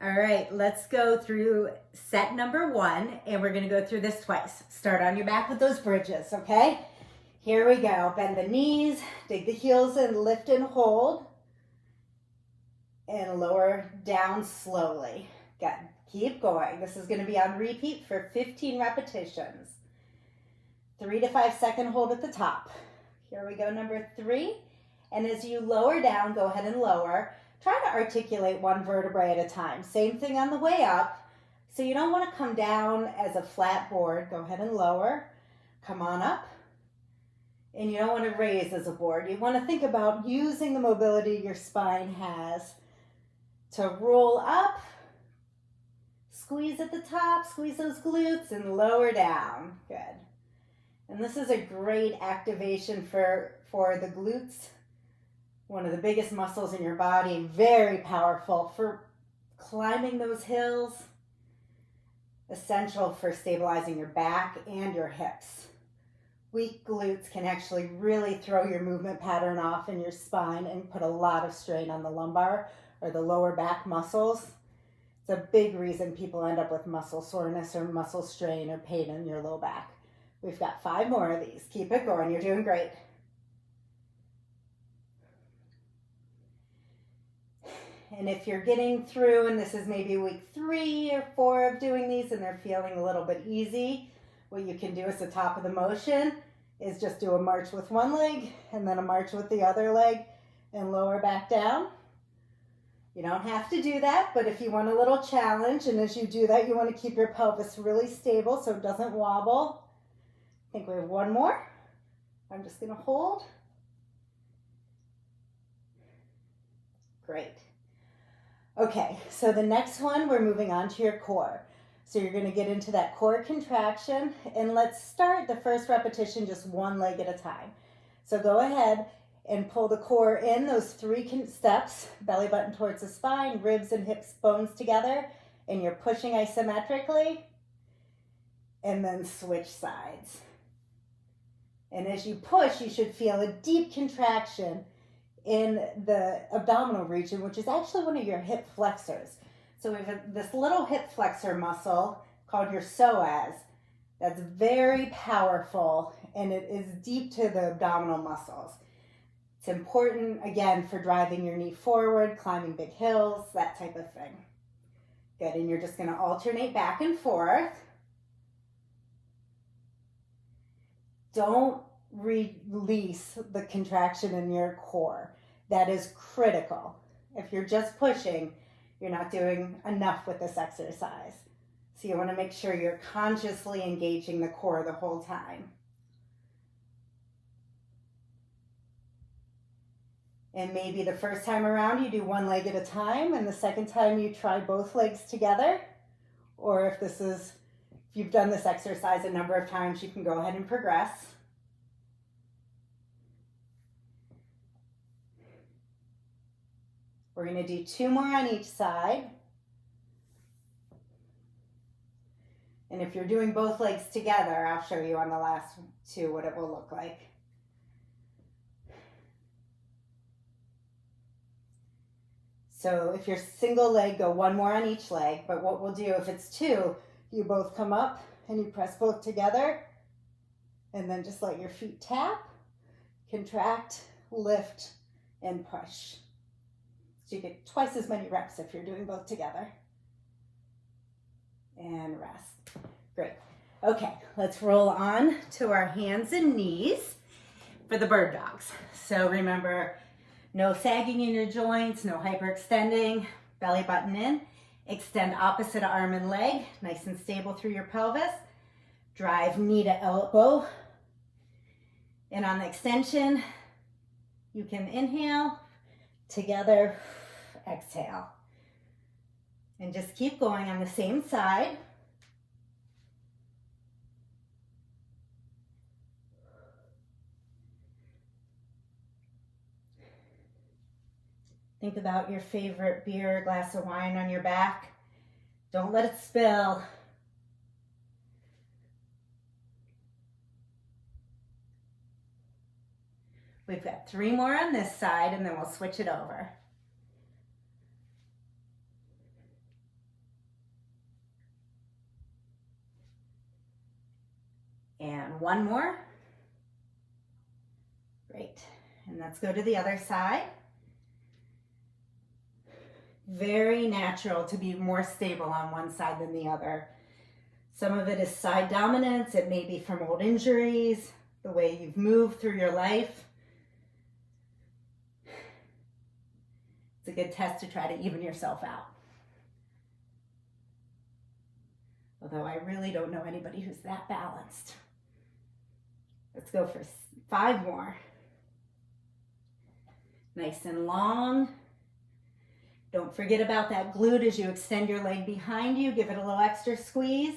All right, let's go through set number 1, and we're gonna go through this twice. Start on your back with those bridges, okay? Here we go. Bend the knees, dig the heels in, lift and hold, and lower down slowly. Good. Keep going. This is gonna be on repeat for 15 repetitions. 3 to 5 second hold at the top. Here we go, number 3. And as you lower down, go ahead and lower. Try to articulate one vertebrae at a time. Same thing on the way up. So you don't want to come down as a flat board. Go ahead and lower. Come on up. And you don't want to raise as a board. You want to think about using the mobility your spine has to roll up, squeeze at the top, squeeze those glutes, and lower down. Good. And this is a great activation for the glutes. One of the biggest muscles in your body, very powerful for climbing those hills, essential for stabilizing your back and your hips. Weak glutes can actually really throw your movement pattern off in your spine and put a lot of strain on the lumbar or the lower back muscles. It's a big reason people end up with muscle soreness or muscle strain or pain in your low back. We've got 5 more of these. Keep it going. You're doing great. And if you're getting through, and this is maybe week 3 or 4 of doing these and they're feeling a little bit easy, what you can do as the top of the motion is just do a march with one leg and then a march with the other leg and lower back down. You don't have to do that, but if you want a little challenge, and as you do that, you want to keep your pelvis really stable so it doesn't wobble. I think we have 1 more. I'm just going to hold. Great. Okay, so the next one, we're moving on to your core. So you're going to get into that core contraction, and let's start the first repetition just one leg at a time. So go ahead and pull the core in, those 3 steps, belly button towards the spine, ribs and hips, bones together, and you're pushing isometrically, and then switch sides. And as you push, you should feel a deep contraction in the abdominal region, which is actually one of your hip flexors. So we have this little hip flexor muscle called your psoas that's very powerful, and it is deep to the abdominal muscles. It's important, again, for driving your knee forward, climbing big hills, that type of thing. Good, and you're just going to alternate back and forth. Don't release the contraction in your core. That is critical. If you're just pushing, you're not doing enough with this exercise. So you want to make sure you're consciously engaging the core the whole time. And maybe the first time around you do one leg at a time, and the second time you try both legs together. Or if you've done this exercise a number of times, you can go ahead and progress. We're going to do 2 more on each side. And if you're doing both legs together, I'll show you on the last 2 what it will look like. So if you're single leg, go 1 more on each leg. But what we'll do, if it's 2, you both come up and you press both together. And then just let your feet tap, contract, lift, and push. So you get twice as many reps if you're doing both together. And rest. Great. Okay, let's roll on to our hands and knees for the bird dogs. So remember, no sagging in your joints, no hyperextending, belly button in. Extend opposite arm and leg, nice and stable through your pelvis. Drive knee to elbow. And on the extension, you can inhale, together, exhale. And just keep going on the same side. Think about your favorite beer or glass of wine on your back. Don't let it spill. We've got 3 more on this side, and then we'll switch it over. And one more. Great. And let's go to the other side. Very natural to be more stable on one side than the other. Some of it is side dominance. It may be from old injuries, the way you've moved through your life. It's a good test to try to even yourself out. Although I really don't know anybody who's that balanced. Let's go for 5 more. Nice and long. Don't forget about that glute as you extend your leg behind you. Give it a little extra squeeze.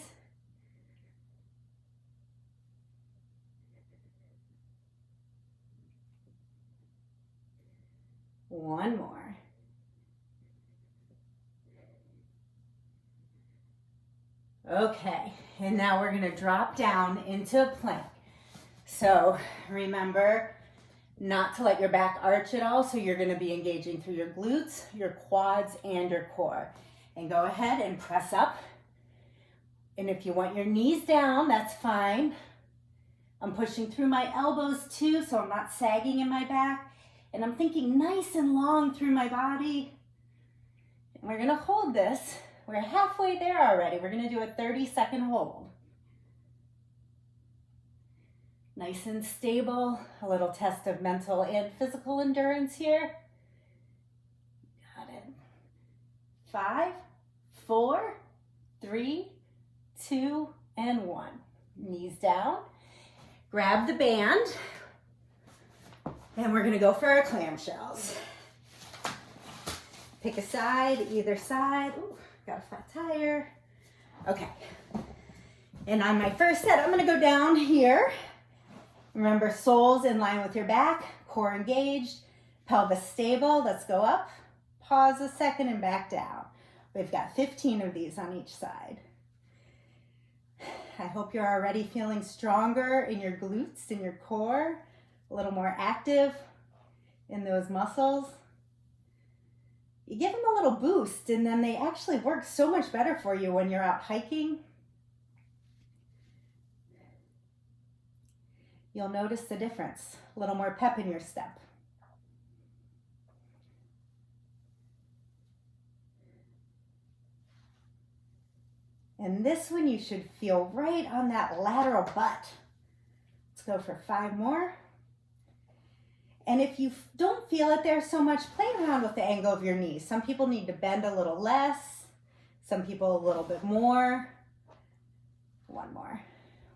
One more. Okay, and now we're going to drop down into a plank. So remember not to let your back arch at all, so you're going to be engaging through your glutes, your quads, and your core. And go ahead and press up. And if you want your knees down, that's fine. I'm pushing through my elbows too, so I'm not sagging in my back. And I'm thinking nice and long through my body. And we're going to hold this. We're halfway there already. We're going to do a 30-second hold. Nice and stable. A little test of mental and physical endurance here. Got it. 5, 4, 3, 2, and 1. Knees down. Grab the band. And we're going to go for our clamshells. Pick a side, either side. Ooh, got a flat tire. Okay. And on my first set, I'm going to go down here. Remember, soles in line with your back, core engaged, pelvis stable. Let's go up. Pause a second and back down. We've got 15 of these on each side. I hope you're already feeling stronger in your glutes, in your core, a little more active in those muscles. You give them a little boost and then they actually work so much better for you when you're out hiking. You'll notice the difference, a little more pep in your step. And this one you should feel right on that lateral butt. Let's go for 5 more. And if you don't feel it there so much, play around with the angle of your knees. Some people need to bend a little less, some people a little bit more. 1 more.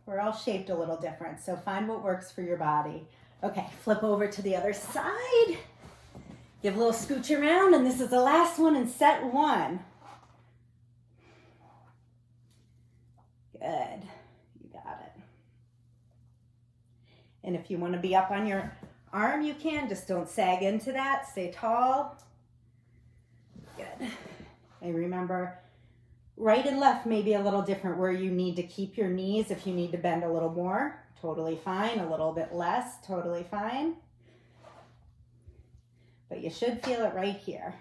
We're all shaped a little different, so find what works for your body. Okay, flip over to the other side. Give a little scooch around, and this is the last one in set 1. Good, you got it. And if you want to be up on your arm, you can, just don't sag into that, stay tall. Good. And remember, right and left may be a little different where you need to keep your knees. If you need to bend a little more, totally fine. A little bit less, totally fine. But you should feel it right here.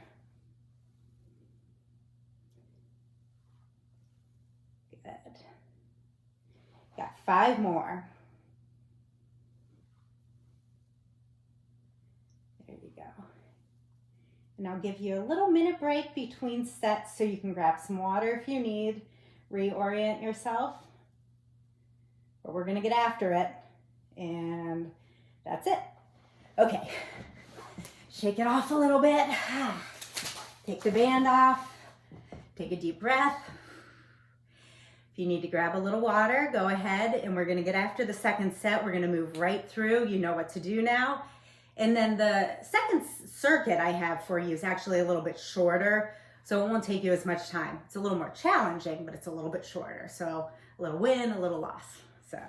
Good. Got 5 more. There you go. And I'll give you a little minute break between sets so you can grab some water if you need, reorient yourself. But we're going to get after it. And that's it. Okay. Shake it off a little bit. Take the band off. Take a deep breath. If you need to grab a little water, go ahead. And we're going to get after the second set. We're going to move right through. You know what to do now. And then the second circuit I have for you is actually a little bit shorter, so it won't take you as much time. It's a little more challenging, but it's a little bit shorter. So a little win, a little loss. So,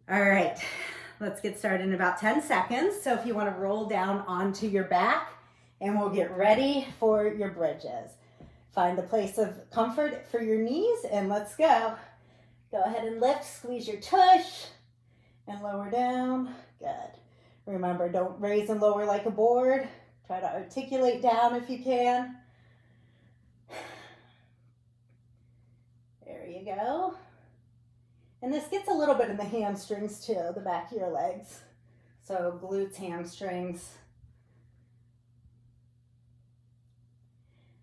all right, let's get started in about 10 seconds. So if you want to roll down onto your back, and we'll get ready for your bridges. Find a place of comfort for your knees, and let's go. Go ahead and lift, squeeze your tush, and lower down. Good. Remember, don't raise and lower like a board. Try to articulate down if you can. There you go. And this gets a little bit in the hamstrings too, the back of your legs. So glutes, hamstrings.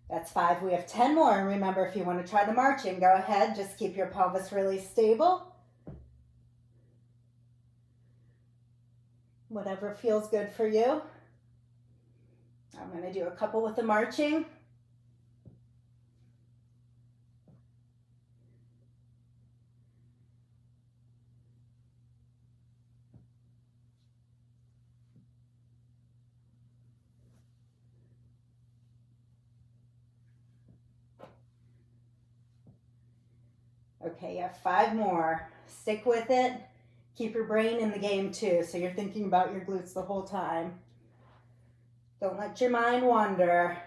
That's 5. We have 10 more. And remember, if you want to try the marching, go ahead. Just keep your pelvis really stable. Whatever feels good for you. I'm going to do a couple with the marching. Okay, you have 5 more. Stick with it. Keep your brain in the game too, so you're thinking about your glutes the whole time. Don't let your mind wander.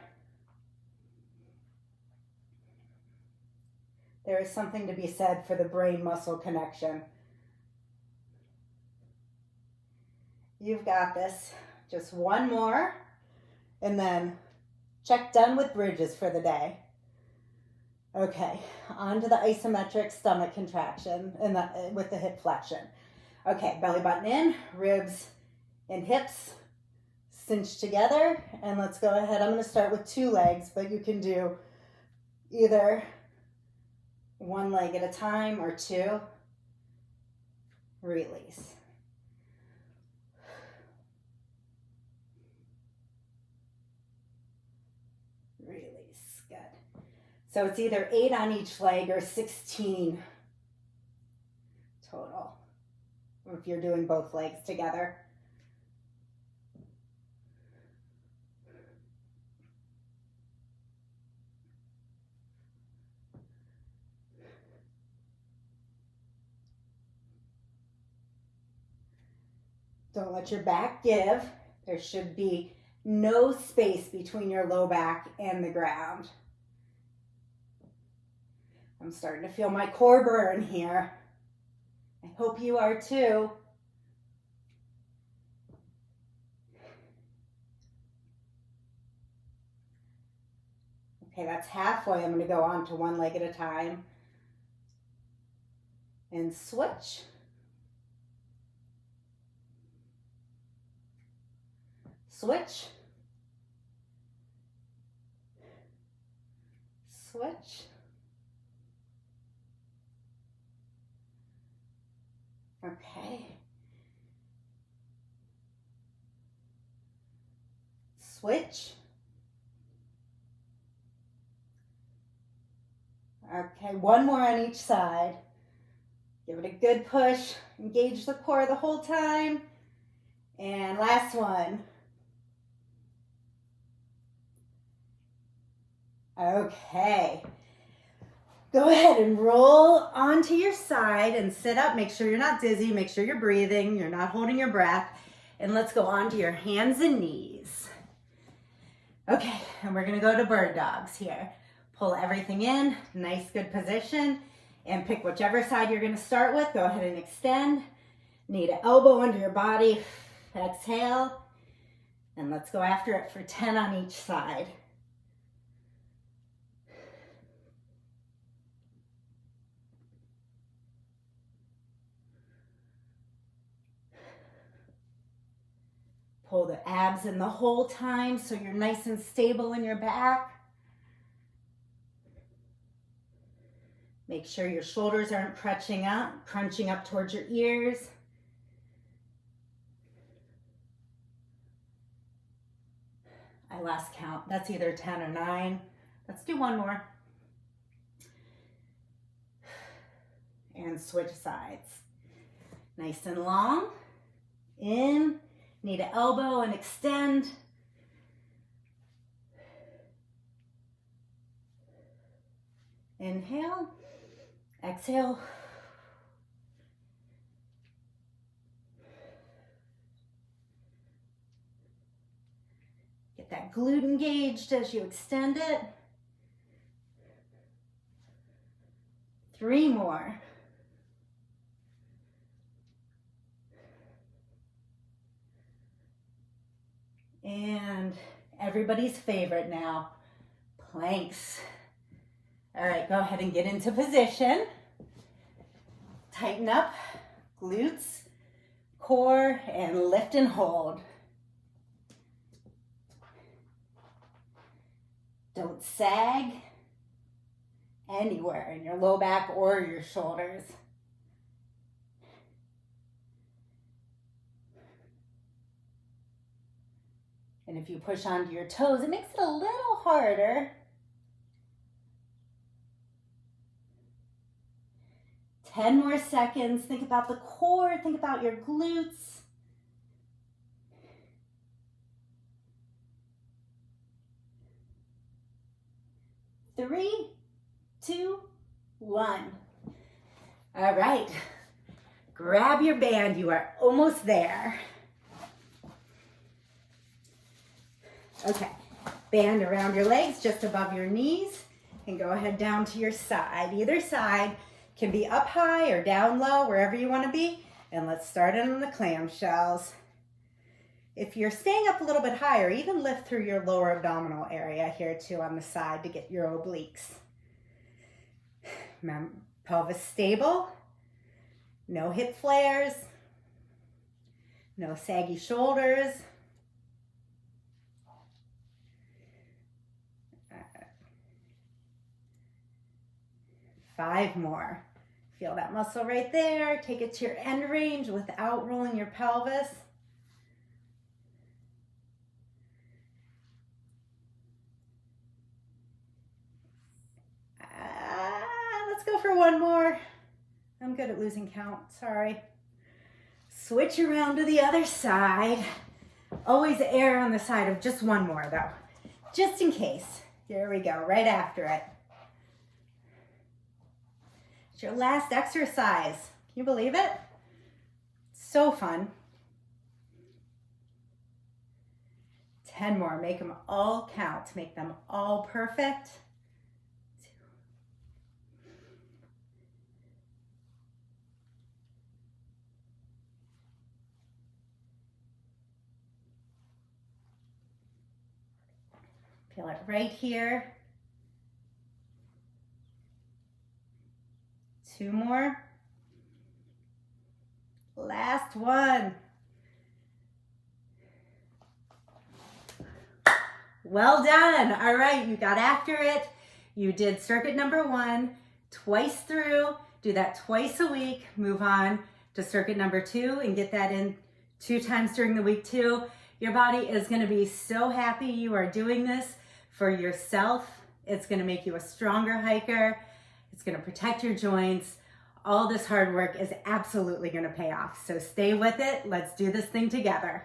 There is something to be said for the brain-muscle connection. You've got this. Just 1 more, and then check done with bridges for the day. Okay, on to the isometric stomach contraction and with the hip flexion. Okay, belly button in, ribs and hips cinched together. And let's go ahead. I'm going to start with 2 legs, but you can do either 1 leg at a time or 2. Release. Release. Good. So it's either 8 on each leg or 16 total if you're doing both legs together. Don't let your back give. There should be no space between your low back and the ground. I'm starting to feel my core burn here. I hope you are too. Okay, that's halfway. I'm going to go on to 1 leg at a time. And switch. Switch. Switch. Okay. Switch. Okay, 1 more on each side. Give it a good push. Engage the core the whole time. And last one. Okay. Go ahead and roll onto your side and sit up. Make sure you're not dizzy. Make sure you're breathing. You're not holding your breath. And let's go onto your hands and knees. Okay, and we're going to go to bird dogs here. Pull everything in. Nice, good position. And pick whichever side you're going to start with. Go ahead and extend. Knee to elbow under your body. Exhale. And let's go after it for 10 on each side. Pull the abs in the whole time so you're nice and stable in your back. Make sure your shoulders aren't crunching up towards your ears. I lost count. That's either 10 or 9. Let's do 1 more. And switch sides. Nice and long. In. Knee to elbow and extend. Inhale. Exhale. Get that glute engaged as you extend it. 3 more. And everybody's favorite now, planks. All right, go ahead and get into position. Tighten up, glutes, core, and lift and hold. Don't sag anywhere in your low back or your shoulders. And if you push onto your toes, it makes it a little harder. 10 more seconds. Think about the core, think about your glutes. Three, two, one. All right, grab your band, you are almost there. Okay, band around your legs just above your knees and go ahead down to your side. Either side can be up high or down low, wherever you want to be. And let's start it on the clamshells. If you're staying up a little bit higher, even lift through your lower abdominal area here too on the side to get your obliques. Remember, pelvis stable, no hip flares, no saggy shoulders. 5 more. Feel that muscle right there. Take it to your end range without rolling your pelvis. Let's go for 1 more. I'm good at losing count, sorry. Switch around to the other side. Always err on the side of just 1 more though, just in case. Here we go, right after it. It's your last exercise. Can you believe it? So fun. 10 more, make them all count, make them all perfect. 2. Feel it right here. 2 more. Last one. Well done. All right, you got after it. You did circuit number 1 twice through. Do that twice a week. Move on to circuit number 2 and get that in 2 times during the week too. Your body is going to be so happy you are doing this for yourself. It's going to make you a stronger hiker. It's going to protect your joints. All this hard work is absolutely going to pay off. So stay with it. Let's do this thing together.